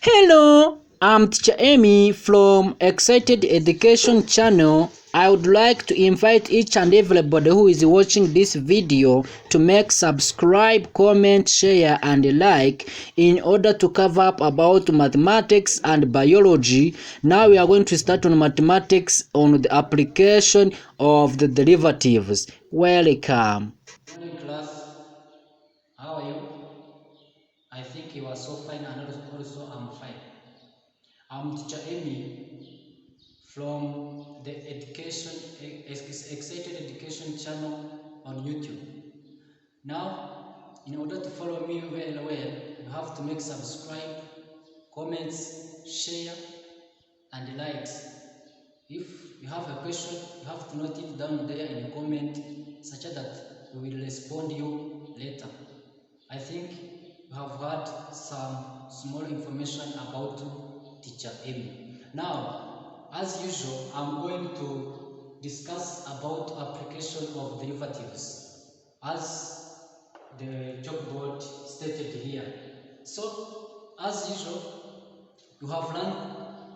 Hello, I'm Teacher Amy from Excited Education Channel. I would like to invite each and everybody who is watching this video to make subscribe, comment, share and like in order to cover up about mathematics and biology. Now we are going to start on mathematics on the application of the derivatives. Welcome. Morning class, how are you? I think you are so fine and also I'm fine. I'm Teacher Amy from the Excited Education channel on YouTube. Now, in order to follow me very well, you have to make subscribe, comments, share and likes. If you have a question, you have to note it down there in the comment such that we will respond you later. I think you have heard some small information about Teacher Amy. Now, as usual, I'm going to discuss about application of derivatives as the chalkboard stated here. So, as usual, you have learned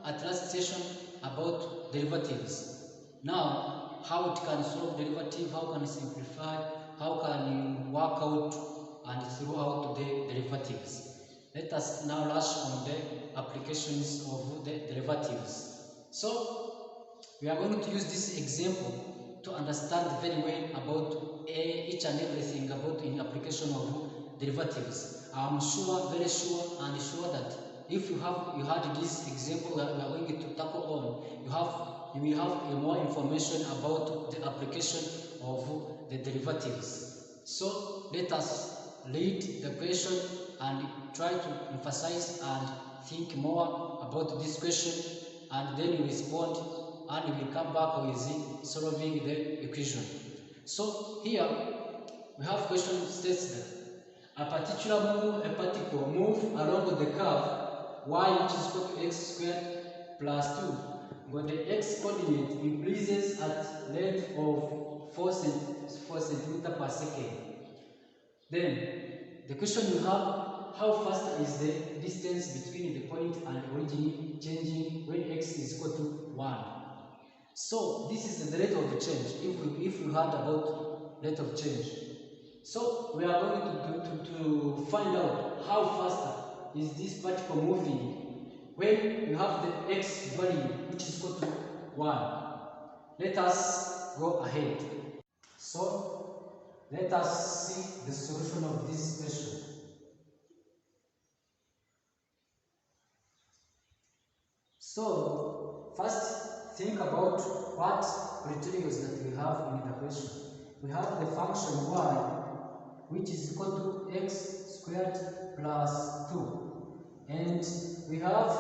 at last session about derivatives. Now, how it can solve derivative, how can simplify, how can you work out and throw out the derivatives. Let us now rush on the applications of the derivatives. So, we are going to use this example to understand very well about each and everything about in application of derivatives. I'm sure, very sure, and sure that if you had this example that we are going to tackle on, you will have more information about the application of the derivatives. So let us read the question and try to emphasize and think more about this question, and then we respond and we will come back with solving the equation. So here we have question states that a particle move along the curve y, which is equal to x squared plus 2, but the x coordinate increases at length of 4 centimeter per second. Then the question you have, how fast is the distance between the point and origin changing when x is equal to 1? So this is the rate of change if we heard about rate of change. So we are going to find out how faster is this particle moving when you have the x value which is equal to 1. Let us go ahead. So let us see the solution of this question. So first think about what materials that we have in the question. We have the function y, which is equal to x squared plus 2. And we have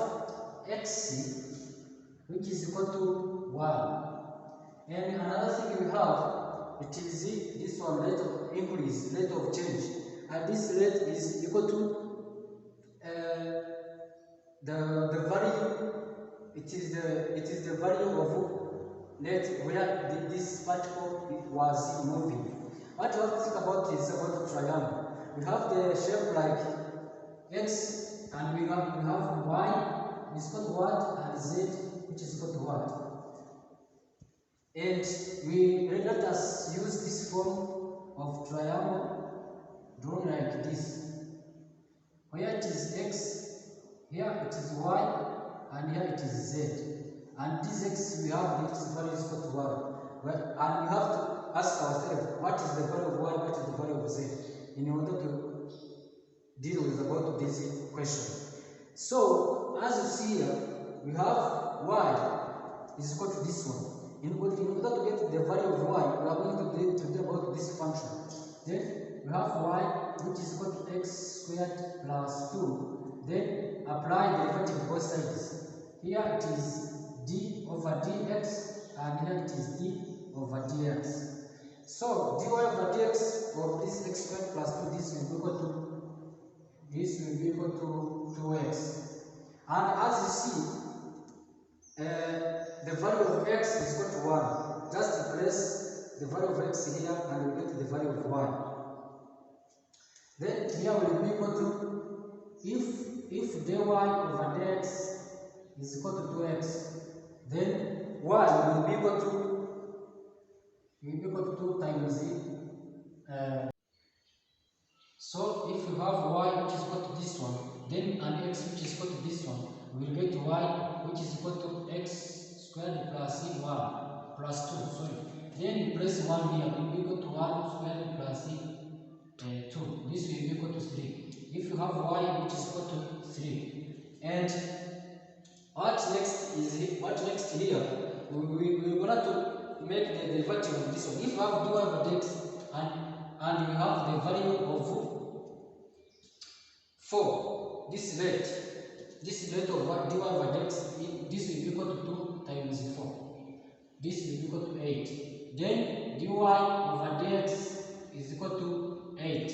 x, which is equal to 1. And another thing we have, it is this one, rate of increase, rate of change. And this rate is equal to the value, it is the value of rate where this particle was moving. What you have to think about is about the triangle. We have the shape like x, and we have y is equal to what, and z which is equal to what. And let us use this form of triangle drawn like this. Where it is x, here it is y, and here it is z. And this x we have this value is equal to 1. And we have to ask ourselves, what is the value of y, what is the value of z, in order to deal with about this question. So as you see here, we have y is equal to this one. In order to get the value of y, we are going to do about this function. Then we have y which is equal to x squared plus 2. Then apply the derivative both sides. Here it is d over dx, and here it is d over dx. So dy over dx of this x squared plus 2, this will be equal to 2x. And as you see, the value of x is equal to 1. Just place the value of x here and we get the value of y. Then here will be equal to, if if dy over dx is equal to 2x, then y will be equal to 2 times so if you have y which is equal to this one, then an x which is equal to this one, we will get y which is equal to x squared plus 1 plus 2, sorry. Then place 1 here, will be equal to 1 squared plus 2. This will be equal to 3. If you have y which is equal to 3. And what next here? We want to make the derivative of this one. If you have dy over dx and you have the value of 4, this rate of what dy over dx, this will be equal to 2 times 4. This will be equal to 8. Then dy over dx is equal to 8.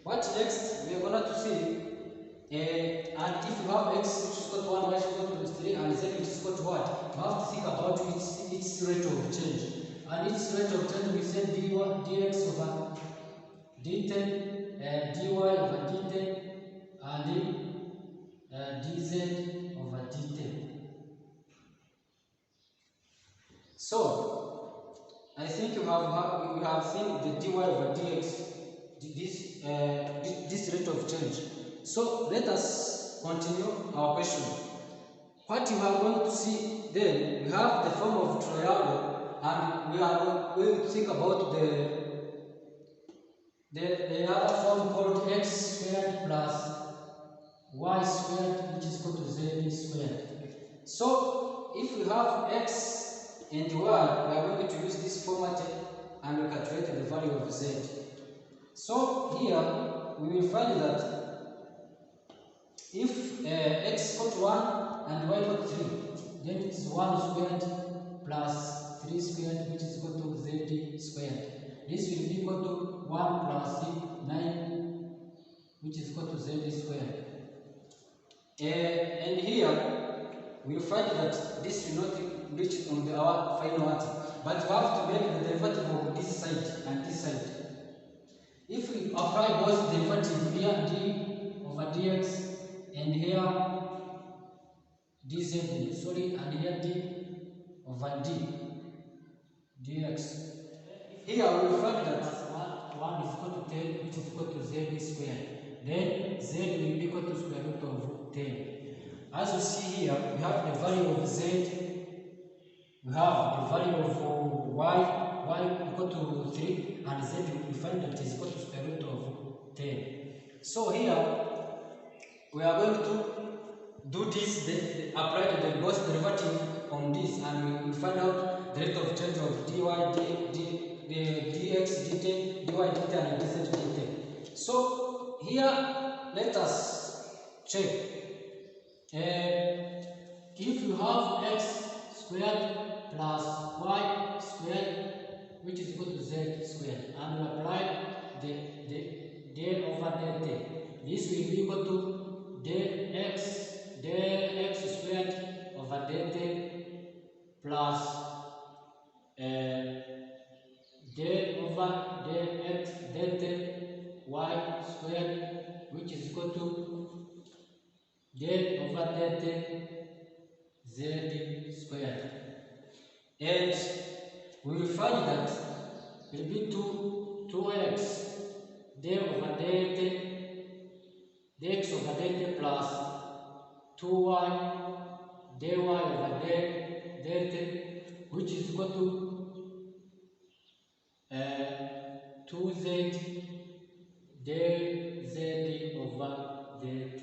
What next? We are going to see, and if you have x which is equal to 1, y is equal to 3, and z which is equal to what? You have to think about its rate of change. And its rate of change, we say dx over d10, dy over d10, and dz over d10. So I think we have seen the dy over dx, this rate of change. So let us continue our question. What you are going to see then, we have the form of triangle, and we are going to think about the other form called x squared plus y squared, which is equal to z squared. So if we have x and y, we are going to use this format and calculate the value of z. So here we will find that if x equal to 1 and y equal to 3, then it is 1 squared plus 3 squared, which is equal to z squared. This will be equal to 1 plus 9, which is equal to z squared. And here we find that this will not reach on our final answer, but we have to make the derivative of this side and this side. If we apply both derivatives here, d over dx, and here dz, sorry, and here d over dx. Here we will find that 1 is equal to 10, which is equal to z squared. Then z will be equal to square root of 10. As you see here, we have the value of z, we have the value of y equal to 3, and z we find that is equal to square root of 10. So here we are going to do this, apply the both derivative on this, and we will find out the rate of change of dy, dx, dt, dy, dt, and dz, dt. So here, let us check. If you have x squared plus y squared, which is equal to z squared, and we apply the del over dt, this will be equal to del x squared over dt plus del over del x dt y squared, which is equal to del over dt z squared. And we will find that it will be 2x del over dt dx over dt plus 2y dy over dt, which is equal to 2z dz over dt.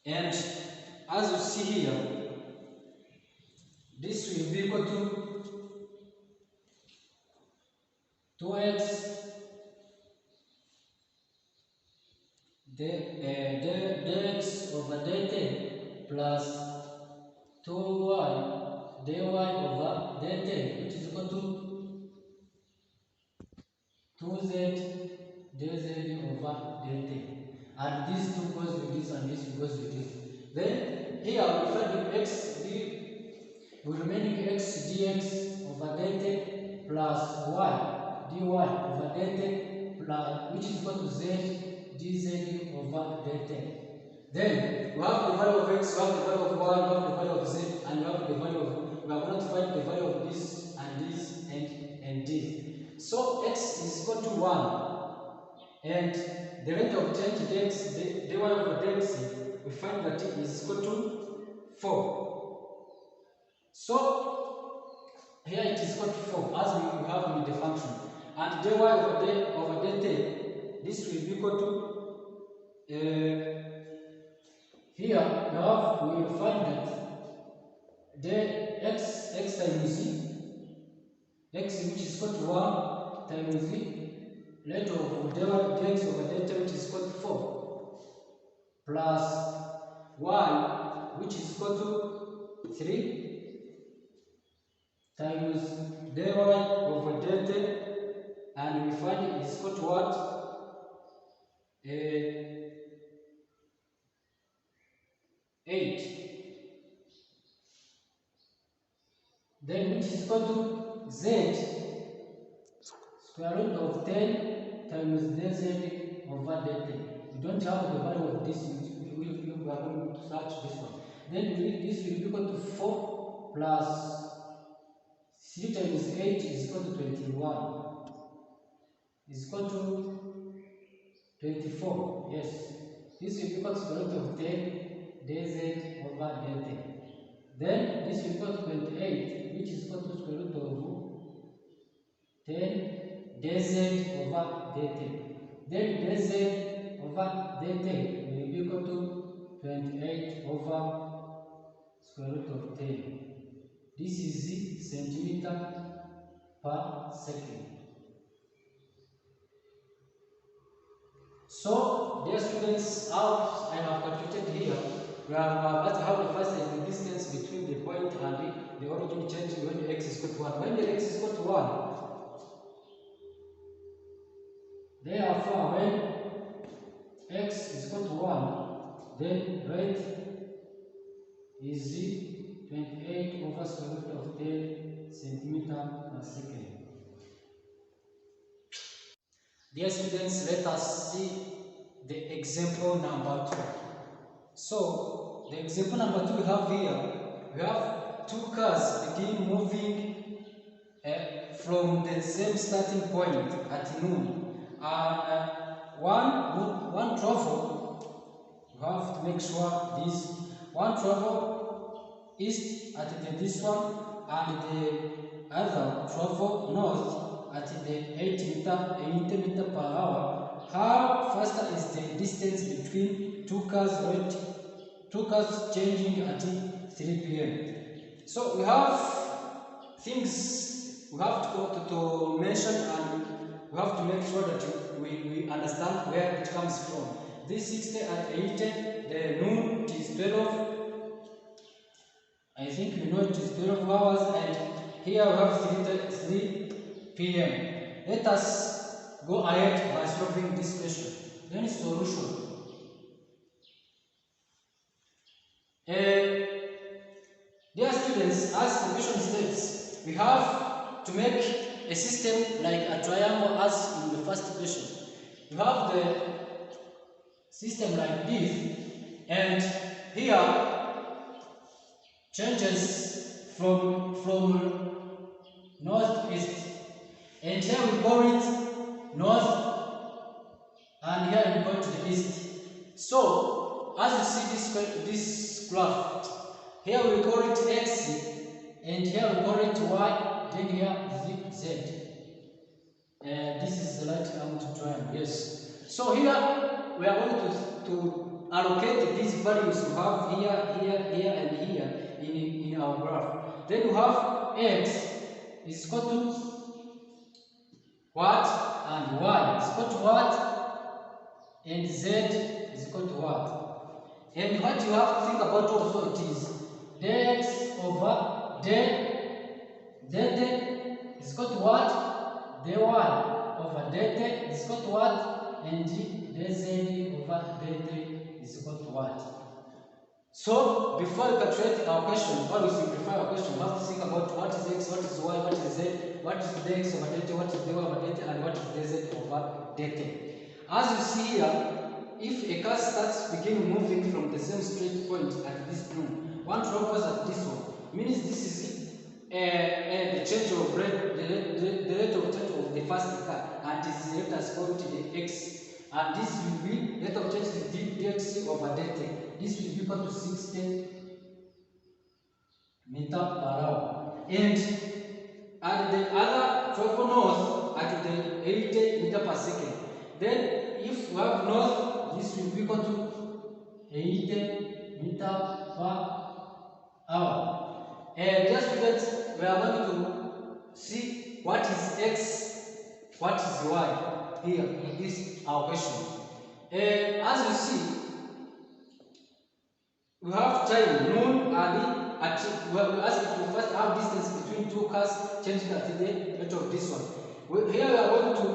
And as you see here, this will be equal to 2x dx over dt plus 2y dy over dt, which is equal to 2z dz over dt. And these two goes with this, and this goes with this. Then here we find the x remaining x dx over dt plus y dy over dt plus, which is equal to z dz over dt. Then we have the value of x, we have the value of y, we have the value of z, and we have the value of, we are going to find the value of this and this. So x is equal to 1, and the rate of change dx, the dy over dx, we find that it is equal to 4. So here it is equal to 4 as we have with the function, and dy over dt, this will be equal to here we will find that the x times x, which is equal to 1, times the rate of dx over dt, which is equal to 4, plus y, which is equal to 3, times dy over dt, and we find it is equal to what? 8. Then which is equal to z square root of 10 times dz over dt. We don't have the value of this, we are going to search this one. Then this will be equal to 4 plus 3 times 8 is equal to 21. Is equal to 24. Yes. This will be equal to square root of 10 dz over dt. Then this will be equal to 28, which is equal to square root of 10 dz over dt. Then dz over dt will be equal to 28 over square root of 10. This is the centimeter per second. So, dear students, as I have calculated here, we have how the first is the distance between the point and the origin changing when the x is equal to 1. When the x is equal to 1, therefore, when x is equal to 1, then rate is 28 over square root of 10 centimeter per second. Dear students, let us see the example number 2. So, the example number 2 we have here, we have two cars begin moving from the same starting point at noon. One travel, you have to make sure this, one travel east at this one, and the other travel north at the 80 meter per hour. How faster is the distance between two cars changing at 3 p.m. So we have things we have to mention, and we have to make sure that we understand where it comes from. This 60 at 80, the noon it is 12. I think you know it is 12 hours, and here we have 3 p.m. Let us go ahead by solving this question. Then solution. Dear students, as the question states, we have to make a system like a triangle as in the first question. You have the system like this, and here changes from northeast, and here we call it north, and here we go to the east. So as you see this graph, here we call it x, and here we call it y, then here z. This is the right angle triangle. Yes. So here we are going to allocate these values we have here, and here in our graph. Then we have x is equal to what, and y is equal to what, and z is equal to what. And what you have to think about also, it is dx over dt is equal to what, dy over dt is equal to what, and dz over dt is equal to what. So, before we calculate our question, or we simplify our question, we have to think about what is x, what is y, what is z, what is dx over dt, what is dy over dt, and what is dz over dt. As you see here, if a car begin moving from the same straight point at this point, one travels at this one, means this is the change of rate, the rate of change of the first car, and is let us call it the x, and this will be rate of change is dx over delta. This will be equal to 60 meter per hour, and at the other travel north at the 80 meter per second. Then if we have north, this will be equal to 80 meter per hour. And just because we are going to see what is x, what is y here in this our question. And as you see, we have time noon and we ask it to first have distance between two cars changing at the rate of this one. Here we are going to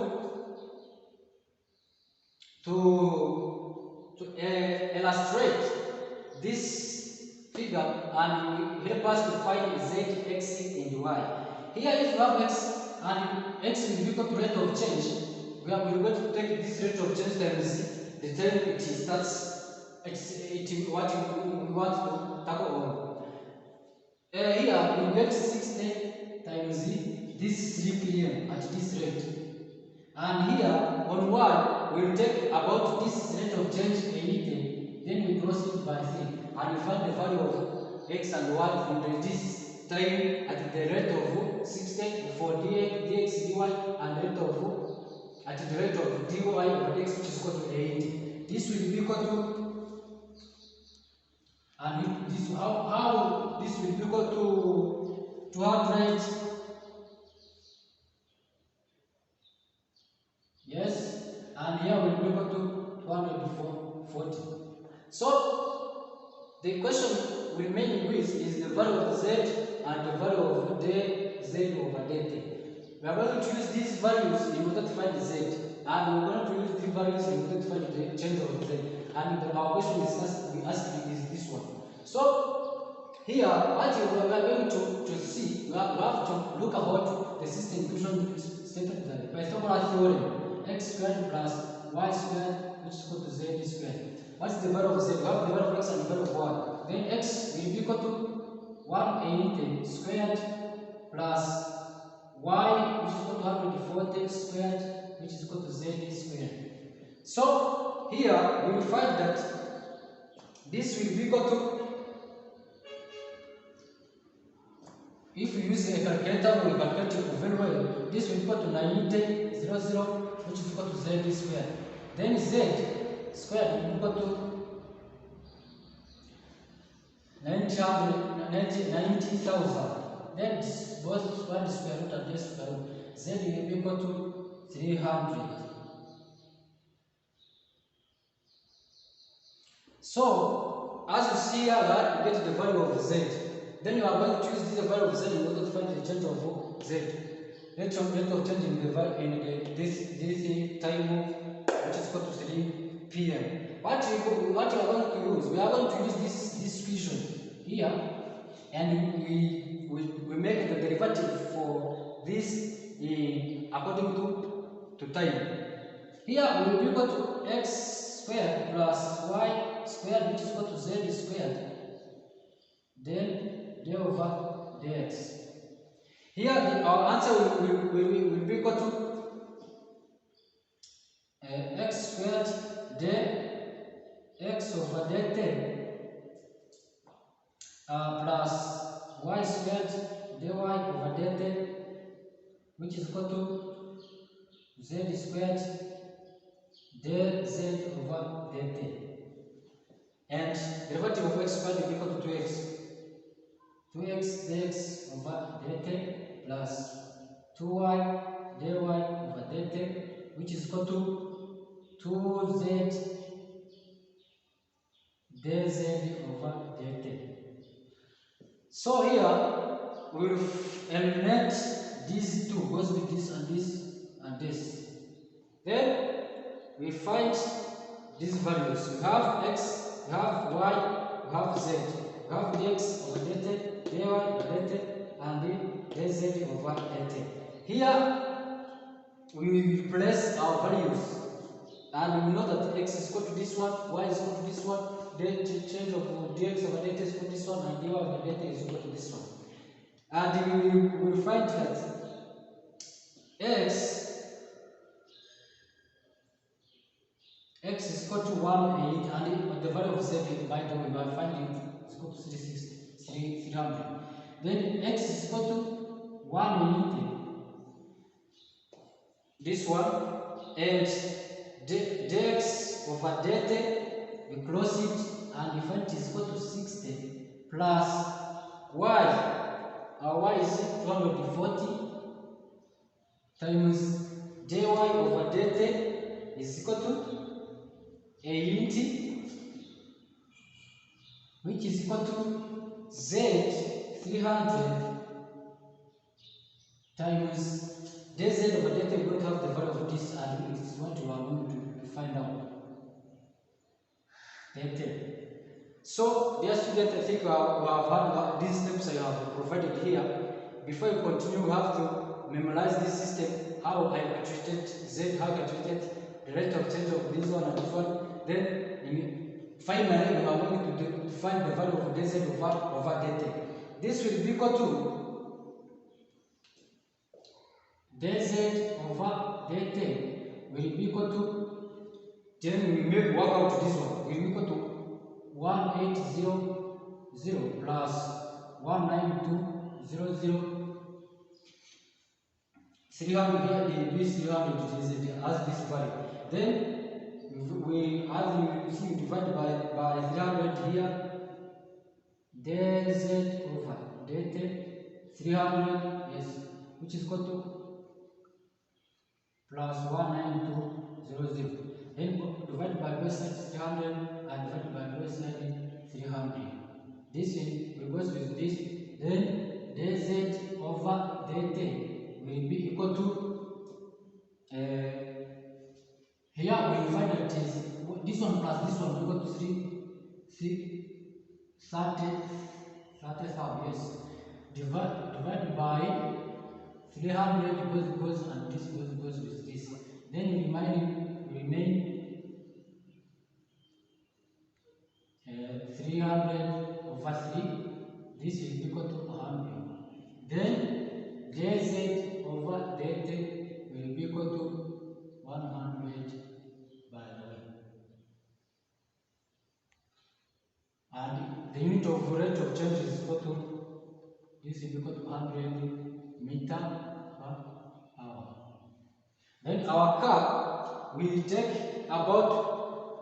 illustrate this figure and help us to find z, x, and y. Here, if you have x and x will be equal to rate of change, we are going to take this rate of change times the time it starts. It's what we want to tackle on. Here we get 60 times this 3 p.m. at this rate. And here on y, we will take about this rate of change 80, then we cross it by 3, and we find the value of x and y from this time at the rate of 60 for dx, dy, and rate of at the rate of dy over dx, which is equal to 80. This will be equal to, and this how this will be equal to 200. Yes, and here will be equal to 240. So the question will remain with is the value of z and the value of z over delta. We are going to use these values in order to find the z, and we are going to use these values in order to find the change of z. And our question is is this one. So here, what we are going to see, we have to look about the system equation stated by Pythagoras theorem: x squared plus y squared, which is equal to z squared. What's the value of z? We have the value of x and the value of y. Then x will be equal to 180 squared plus y, which is equal to 140 squared, which is equal to z squared. So here we will find that this will be equal to, if you use a calculator or a calculator very well, this will be equal to 90, 00, which is equal to z squared. Then z squared will be equal to 90,000. Then both square square root and this square root. Z will be equal to 300. So, as you see here, that you get the value of z. Then you are going to use this value of z in order to find the change of z. Rate of change in this time, which is equal to 3 p.m. What you are going to use? We are going to use this equation here, and we make the derivative for this according to time. Here we will be equal to x squared plus y squared, which is equal to z squared, then d over dx. Here our answer will be equal to x squared dx over dt plus y squared dy over dt, which is equal to z squared dz over dt. And derivative of x squared will be equal to 2x. 2x dx over dt plus 2y dy over dt, which is equal to 2z dz over dt. So here we will eliminate these two, goes with this and this and this. Then we find these values. We have x, we have y, we have z. We have dx over dt, dy over dt, and the dz over dt. Here we will replace our values and we know that x is equal to this one, y is equal to this one, then change of dx over dt is equal to this one, and dy over dt is equal to this one. And we will find that x is equal to 180, and the value of z, by the way, we are finding is equal to 300. Then x is equal to 180, this one, and dx over dt, we close it, and we find it is equal to 60 plus y. Our y is 240 times dy over dt is equal to 80, which is equal to z 300 times dz over dt. We're going to have the value of this, and it's what we are going to find out. dt. So, dear students, I think we have had these steps I have provided here. Before you continue, you have to memorize this system, how I treated z, how I treated the rate of change of this one and this one. Then, finally, we are going to find the value of dz over dt. This will be equal to dz over dt will be equal to, then we make work out this one, will be equal to 1800 plus 19200, 300 here, this 300 is as this value. Then we divide by 300 here, dz over dt 300, yes, which is equal to plus 19200. Then divide by both sides 300 and divide by both sides 300. This goes with this. Then dz over dt will be equal to here we find that is this one plus this one will equal to 30,000. Yes. Divide by 300 goes and this goes with this. Then remain 300 over 3. This will be equal to 100. Then dz over dt will be equal to 100 by the way. And the unit of rate of change is equal to, this will be equal to 100 meter per hour. Then our car will take about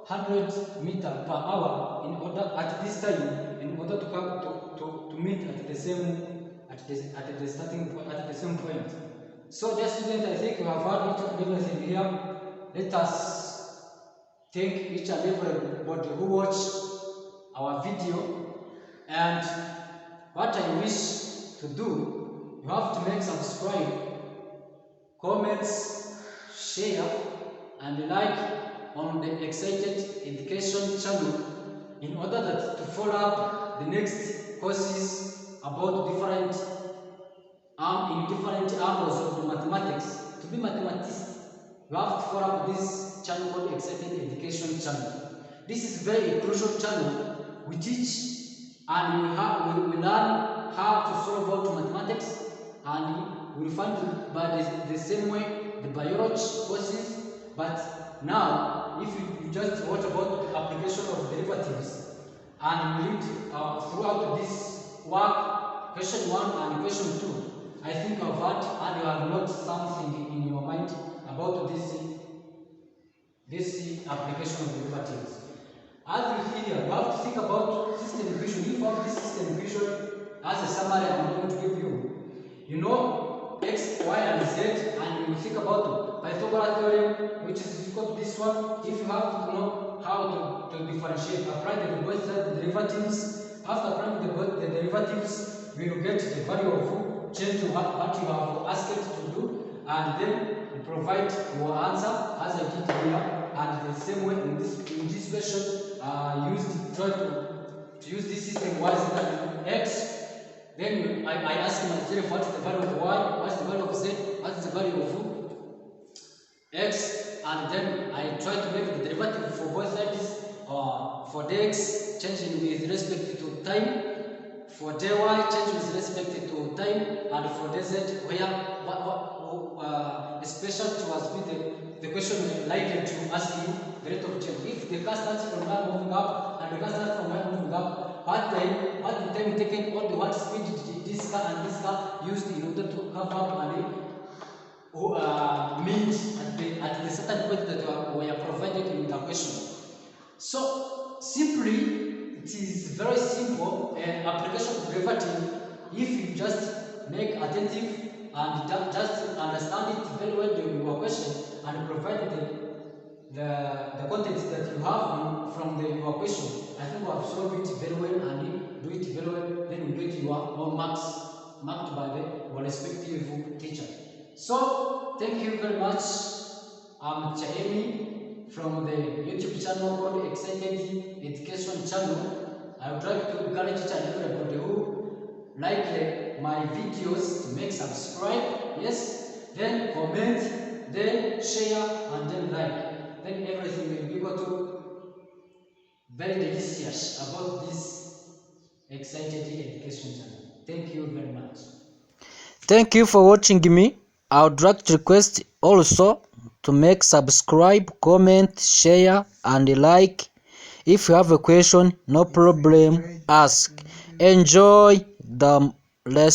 100 meter per hour in order at this time, in order to come to meet at the same starting point, at the same point. So, dear students, I think we have had each and everything here. Let us thank each and everybody who watched our video. And what I wish to do, you have to make subscribe, comments, share, and like on the Excited Education channel in order that to follow up the next courses about different in different areas of the mathematics. To be mathematician, you have to follow up this channel called Excited Education channel. This is very crucial channel. We teach and we learn how to solve out mathematics, and we find by the same way the biology courses. But now, if you just watch about the application of derivatives and you read throughout this work, question 1 and question 2, I think I've had and you have not something in your mind about this application of derivatives. As you see here, you have to think about system equation. If you have this system equation as a summary, I'm going to give you. You know x, y, and z, and you think about Pythagoras theorem, which is equal to this one. If you have to know how to differentiate, apply the both side derivatives. After applying the derivatives, you will get the value of change to what you have asked it to do, and then you provide your answer as I did here. And the same way in this question, try to use this system y is equal to x. Then I ask myself what is the value of y, what is the value of z, what is the value of x, and then I try to make the derivative for both sides. For the x, changing with respect to time. For dy, change with respect to time. And for dz, where especially towards the question likely to ask you the rate of change. If the car starts from y moving up and the car starts from y moving up, what the time taken, what speed did this car and this car used in order to come up and meet at the certain point that were provided in the question. So simply, it is very simple application of derivative if you just make attentive and just understand it very well during your question and provide the contents that you have from your question. I think we have solved it very well and do it very well, then you get your own marks marked by your respective teacher. So thank you very much. I'm Chaemi from the YouTube channel called Excited Education Channel. I would like to encourage each and everybody who like my videos to make subscribe, yes, then comment, then share, and then like. Then everything will be got to very delicious about this Excited Education Channel. Thank you very much. Thank you for watching me. I would like to request also to make subscribe, comment, share and like. If you have a question, no problem, ask. Enjoy the lesson.